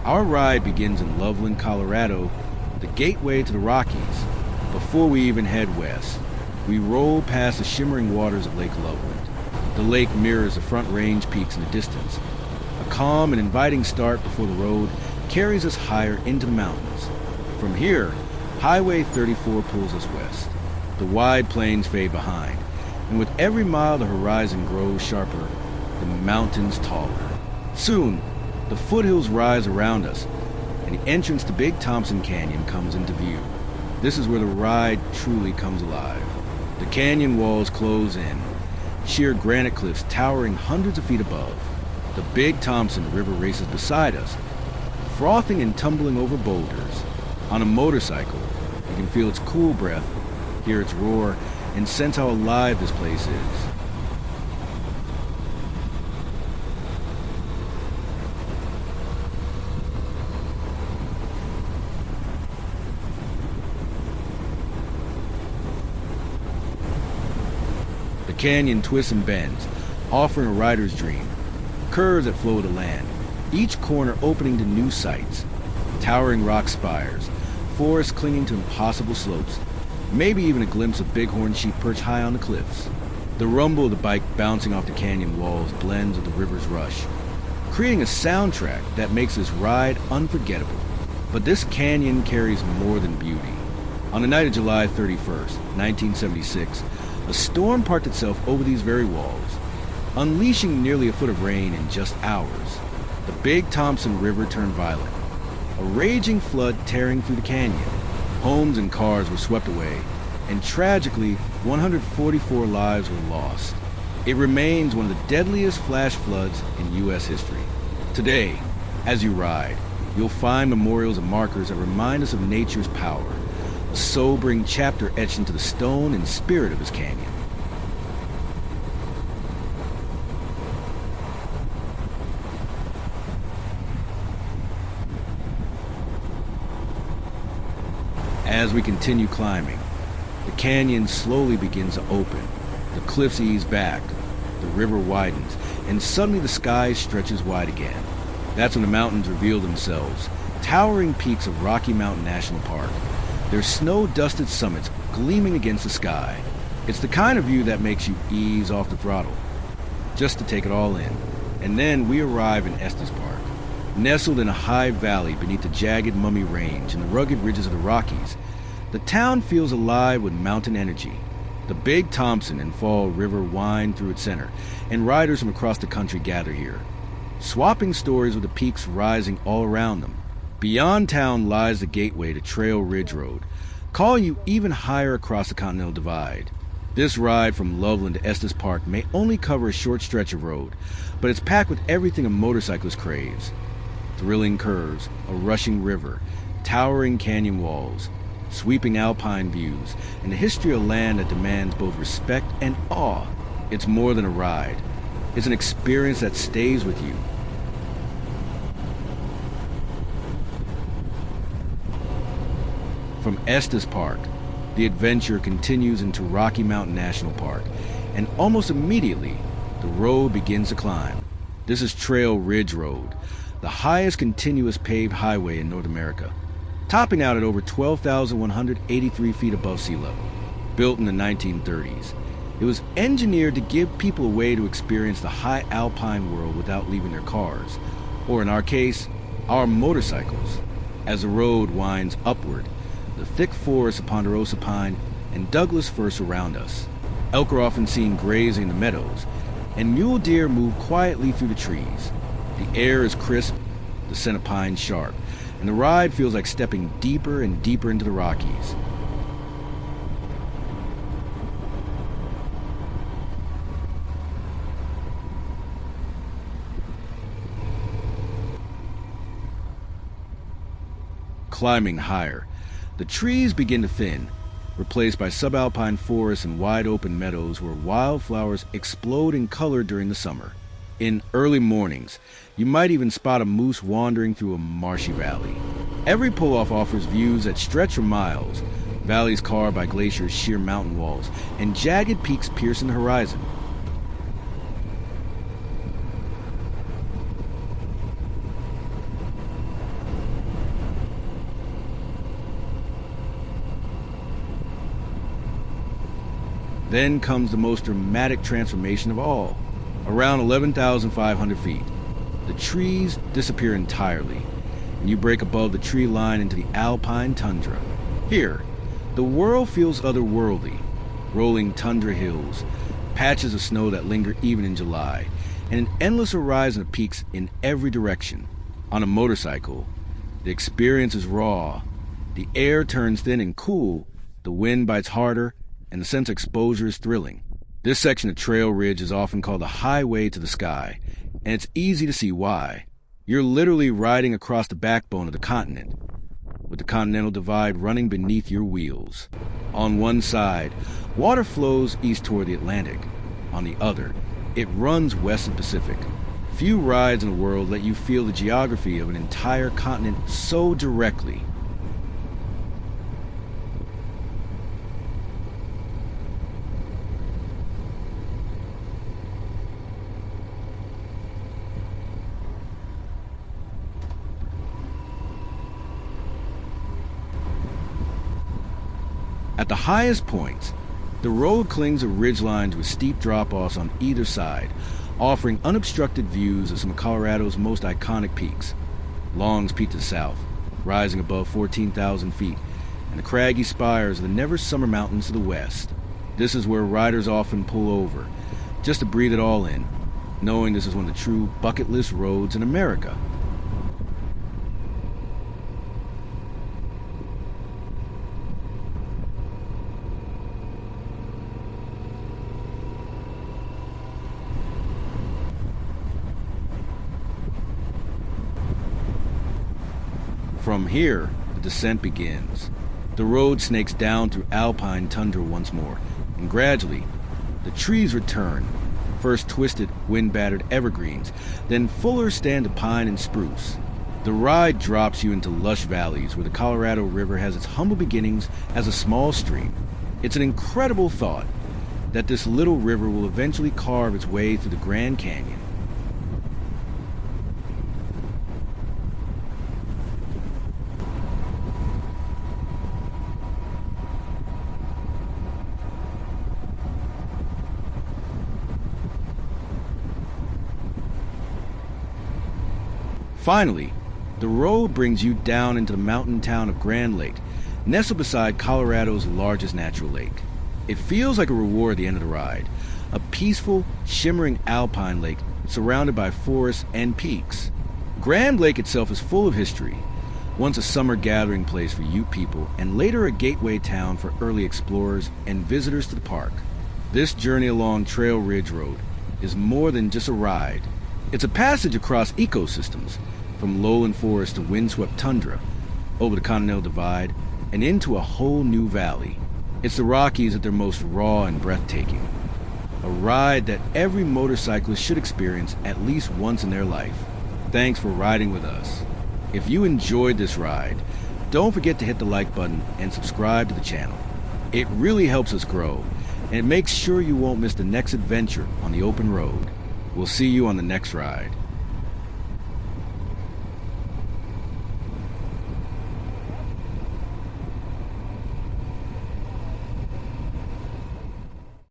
Our ride begins in Loveland, Colorado, the gateway to the Rockies. Before we even head west, we roll past the shimmering waters of Lake Loveland. The lake mirrors the Front Range peaks in the distance. A calm and inviting start before the road carries us higher into the mountains. From here, Highway 34 pulls us west. The wide plains fade behind, and with every mile the horizon grows sharper, the mountains taller. Soon, the foothills rise around us, and the entrance to Big Thompson Canyon comes into view. This is where the ride truly comes alive. The canyon walls close in, sheer granite cliffs towering hundreds of feet above. The Big Thompson River races beside us, frothing and tumbling over boulders. On a motorcycle, you can feel its cool breath, hear its roar, and sense how alive this place is. The canyon twists and bends, offering a rider's dream. Curves that flow to land, each corner opening to new sights. Towering rock spires, forests clinging to impossible slopes, maybe even a glimpse of bighorn sheep perched high on the cliffs. The rumble of the bike bouncing off the canyon walls blends with the river's rush, creating a soundtrack that makes this ride unforgettable. But this canyon carries more than beauty. On the night of July 31st, 1976, a storm parked itself over these very walls, unleashing nearly a foot of rain in just hours. The Big Thompson River turned violent, a raging flood tearing through the canyon. Homes and cars were swept away, and tragically, 144 lives were lost. It remains one of the deadliest flash floods in U.S. history. Today, as you ride, you'll find memorials and markers that remind us of nature's power, a sobering chapter etched into the stone and spirit of this canyon. As we continue climbing, the canyon slowly begins to open. The cliffs ease back, the river widens, and suddenly the sky stretches wide again. That's when the mountains reveal themselves, towering peaks of Rocky Mountain National Park, their snow-dusted summits gleaming against the sky. It's the kind of view that makes you ease off the throttle, just to take it all in. And then we arrive in Estes Park, nestled in a high valley beneath the jagged Mummy Range and the rugged ridges of the Rockies. The town feels alive with mountain energy. The Big Thompson and Fall River wind through its center, and riders from across the country gather here, swapping stories with the peaks rising all around them. Beyond town lies the gateway to Trail Ridge Road, calling you even higher across the Continental Divide. This ride from Loveland to Estes Park may only cover a short stretch of road, but it's packed with everything a motorcyclist craves. Thrilling curves, a rushing river, towering canyon walls, sweeping alpine views, and a history of land that demands both respect and awe. It's more than a ride. It's an experience that stays with you. From Estes Park, the adventure continues into Rocky Mountain National Park, and almost immediately, the road begins to climb. This is Trail Ridge Road, the highest continuous paved highway in North America, topping out at over 12,183 feet above sea level. Built in the 1930s, it was engineered to give people a way to experience the high alpine world without leaving their cars, or in our case, our motorcycles. As the road winds upward, the thick forests of ponderosa pine and Douglas fir surround us. Elk are often seen grazing the meadows, and mule deer move quietly through the trees. The air is crisp, the scent of pine sharp, and the ride feels like stepping deeper and deeper into the Rockies. Climbing higher, the trees begin to thin, replaced by subalpine forests and wide open meadows where wildflowers explode in color during the summer. In early mornings, you might even spot a moose wandering through a marshy valley. Every pull-off offers views that stretch for miles, valleys carved by glaciers' sheer mountain walls, and jagged peaks piercing the horizon. Then comes the most dramatic transformation of all. Around 11,500 feet, the trees disappear entirely, and you break above the tree line into the alpine tundra. Here, the world feels otherworldly. Rolling tundra hills, patches of snow that linger even in July, and an endless horizon of peaks in every direction. On a motorcycle, the experience is raw. The air turns thin and cool, the wind bites harder, and the sense of exposure is thrilling. This section of trail ridge is often called the highway to the sky, and it's easy to see why. You're literally riding across the backbone of the continent, with the Continental Divide running beneath your wheels. On one side, water flows east toward the Atlantic. On the other, it runs west of the Pacific. Few rides in the world let you feel the geography of an entire continent so directly. At the highest points, the road clings to ridgelines with steep drop-offs on either side, offering unobstructed views of some of Colorado's most iconic peaks. Long's Peak to the south, rising above 14,000 feet, and the craggy spires of the Never Summer Mountains to the west. This is where riders often pull over, just to breathe it all in, knowing this is one of the true bucket list roads in America. From here, the descent begins. The road snakes down through alpine tundra once more, and gradually, the trees return. First twisted, wind-battered evergreens, then fuller stand of pine and spruce. The ride drops you into lush valleys where the Colorado River has its humble beginnings as a small stream. It's an incredible thought that this little river will eventually carve its way through the Grand Canyon. Finally, the road brings you down into the mountain town of Grand Lake, nestled beside Colorado's largest natural lake. It feels like a reward at the end of the ride, a peaceful, shimmering alpine lake surrounded by forests and peaks. Grand Lake itself is full of history, once a summer gathering place for Ute people and later a gateway town for early explorers and visitors to the park. This journey along Trail Ridge Road is more than just a ride. It's a passage across ecosystems, from lowland forest to windswept tundra, over the Continental Divide, and into a whole new valley. It's the Rockies at their most raw and breathtaking. A ride that every motorcyclist should experience at least once in their life. Thanks for riding with us. If you enjoyed this ride, don't forget to hit the like button and subscribe to the channel. It really helps us grow, and it makes sure you won't miss the next adventure on the open road. We'll see you on the next ride.